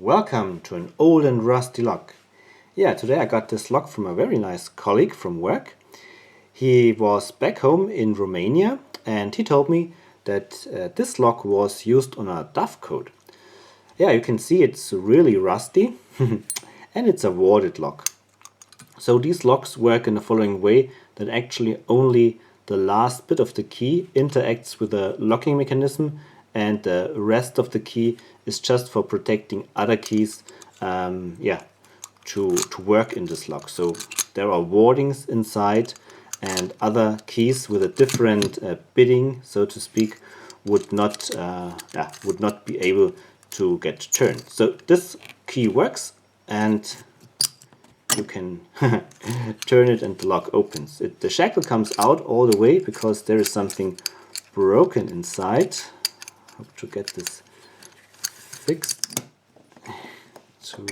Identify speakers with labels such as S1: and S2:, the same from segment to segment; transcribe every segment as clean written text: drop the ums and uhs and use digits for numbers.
S1: Welcome to an old and rusty lock. Yeah, today I got this lock from a very nice colleague from work. He was back home in Romania and he told me that this lock was used on a dovecote. Yeah, you can see it's really rusty and it's a warded lock. So these locks work in the following way, that actually only the last bit of the key interacts with the locking mechanism and the rest of the key is just for protecting other keys to work in this lock. So there are wardings inside and other keys with a different bidding, so to speak, would not be able to get turned. So this key works and you can turn it and the lock opens. The shackle comes out all the way because there is something broken inside. Hope to get this fixed to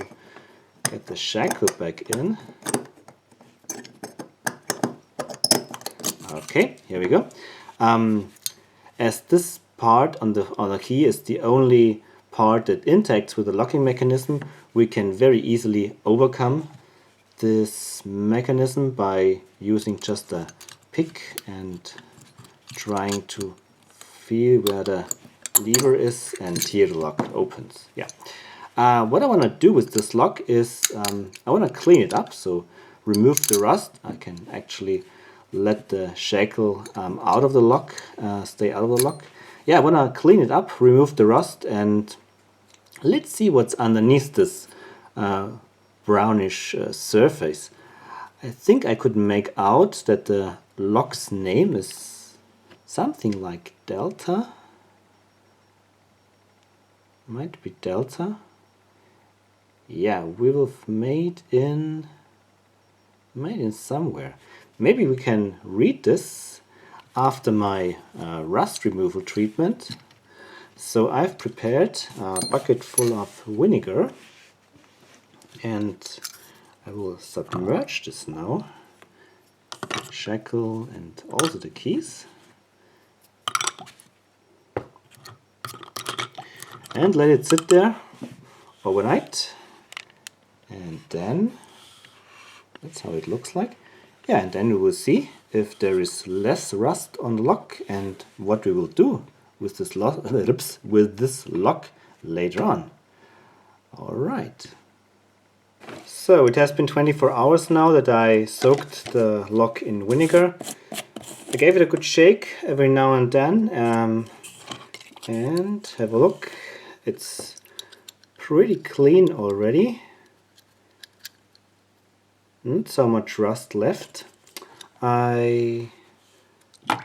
S1: get the shackle back in. Okay, here we go. As this part on the key is the only part that interacts with the locking mechanism, we can very easily overcome this mechanism by using just a pick and trying to feel where the lever is, and here the lock opens. Yeah. What I want to do with this lock is I want to clean it up, so remove the rust. I can actually let the shackle out of the lock, stay out of the lock. Yeah, I want to clean it up, remove the rust, and let's see what's underneath this brownish surface. I think I could make out that the lock's name is something like Delta. Might be Delta. Yeah, we will made in somewhere. Maybe we can read this after my rust removal treatment. So I've prepared a bucket full of vinegar and I will submerge this now. Shackle and also the keys. And let it sit there overnight. And then, that's how it looks like. Yeah, and then we will see if there is less rust on the lock and what we will do with this lock later on. Alright. So it has been 24 hours now that I soaked the lock in vinegar. I gave it a good shake every now and then and have a look. It's pretty clean already. Not so much rust left. I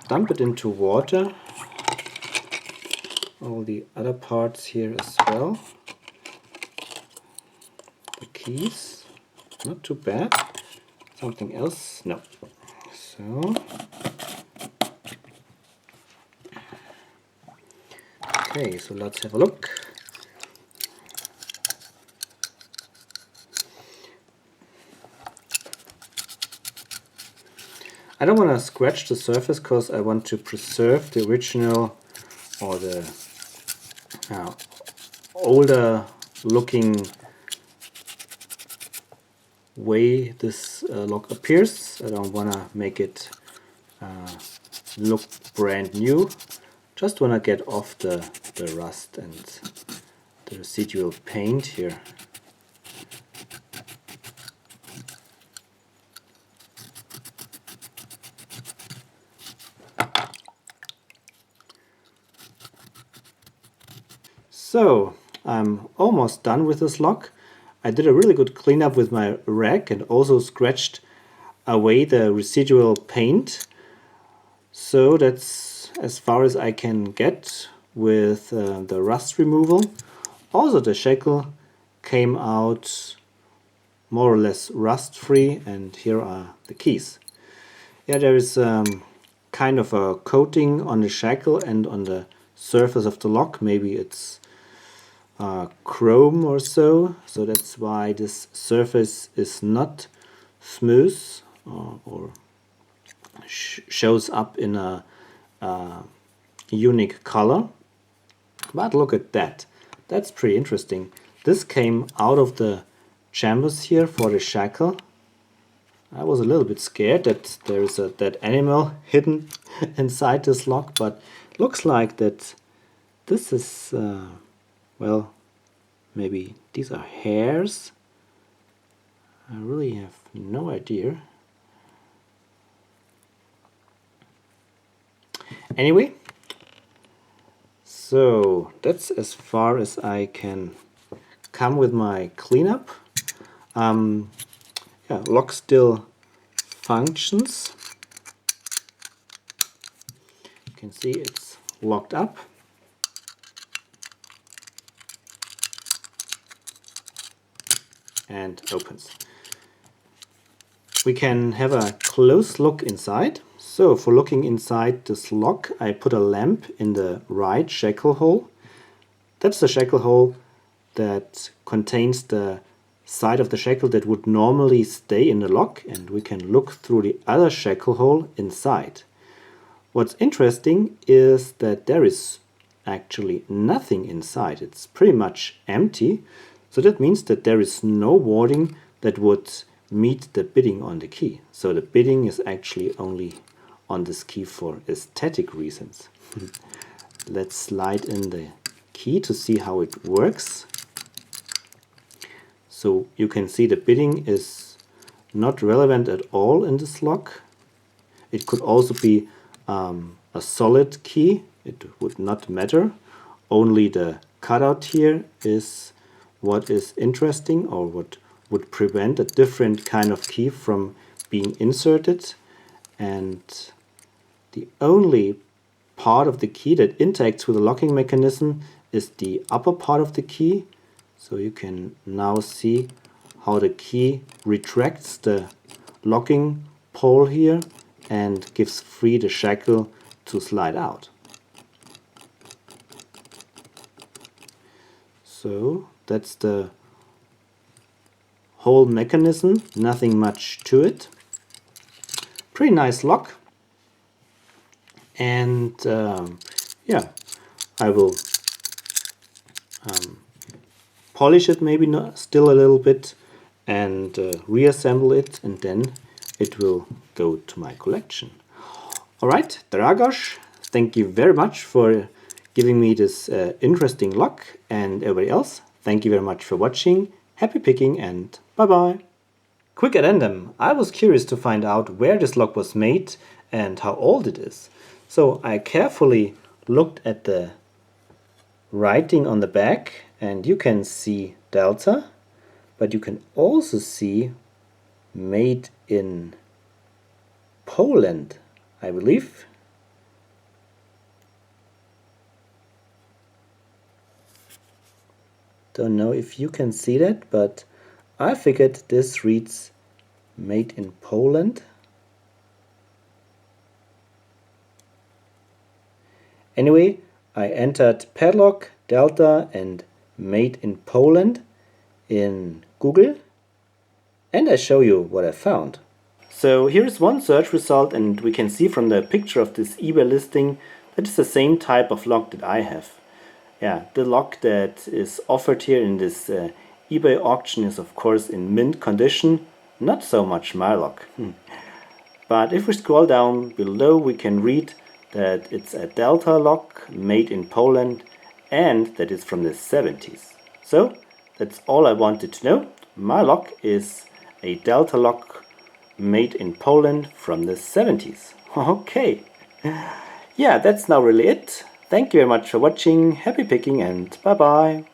S1: dump it into water. All the other parts here as well. The keys, not too bad. Something else? No. So, okay, so let's have a look. I don't want to scratch the surface because I want to preserve the original or the older looking way this lock appears. I don't want to make it look brand new. Just want to get off the rust and the residual paint here. So I'm almost done with this lock. I did a really good cleanup with my rag and also scratched away the residual paint. So that's as far as I can get with the rust removal. Also the shackle came out more or less rust free, and here are the keys. Yeah, there is kind of a coating on the shackle and on the surface of the lock. Maybe it's chrome or so that's why this surface is not smooth or shows up in a unique color. But look at that, that's pretty interesting. This came out of the chambers here for the shackle. I was a little bit scared that there is a dead animal hidden inside this lock, but looks like that this is, well, maybe these are hairs. I really have no idea. Anyway, so that's as far as I can come with my cleanup. Yeah, lock still functions. You can see it's locked up. And opens. We can have a close look inside. So for looking inside this lock, I put a lamp in the right shackle hole. That's the shackle hole that contains the side of the shackle that would normally stay in the lock, and we can look through the other shackle hole inside. What's interesting is that there is actually nothing inside. It's pretty much empty. So that means that there is no warding that would meet the bidding on the key. So the bidding is actually only on this key for aesthetic reasons. Let's slide in the key to see how it works. So you can see the bidding is not relevant at all in this lock. It could also be a solid key. It would not matter. Only the cutout here is what is interesting, or what would prevent a different kind of key from being inserted. And the only part of the key that interacts with the locking mechanism is the upper part of the key. So you can now see how the key retracts the locking pole here and gives free the shackle to slide out. So that's the whole mechanism, nothing much to it. Pretty nice lock. And yeah, I will polish it maybe still a little bit and reassemble it, and then it will go to my collection. Alright, Dragos, thank you very much for giving me this interesting lock, and everybody else, thank you very much for watching. Happy picking and bye bye. Quick addendum, I was curious to find out where this lock was made and how old it is. So I carefully looked at the writing on the back, and you can see Delta, but you can also see made in Poland, I believe. Don't know if you can see that, but I figured this reads made in Poland. Anyway, I entered padlock, Delta and made in Poland in Google, and I show you what I found. So here is one search result, and we can see from the picture of this eBay listing that it's the same type of lock that I have. Yeah, the lock that is offered here in this eBay auction is of course in mint condition, not so much my lock. But if we scroll down below, we can read that it's a Delta lock made in Poland and that it's from the 70s. So that's all I wanted to know. My lock is a Delta lock made in Poland from the 70s. Okay. Yeah, that's now really it. Thank you very much for watching. Happy picking and bye bye.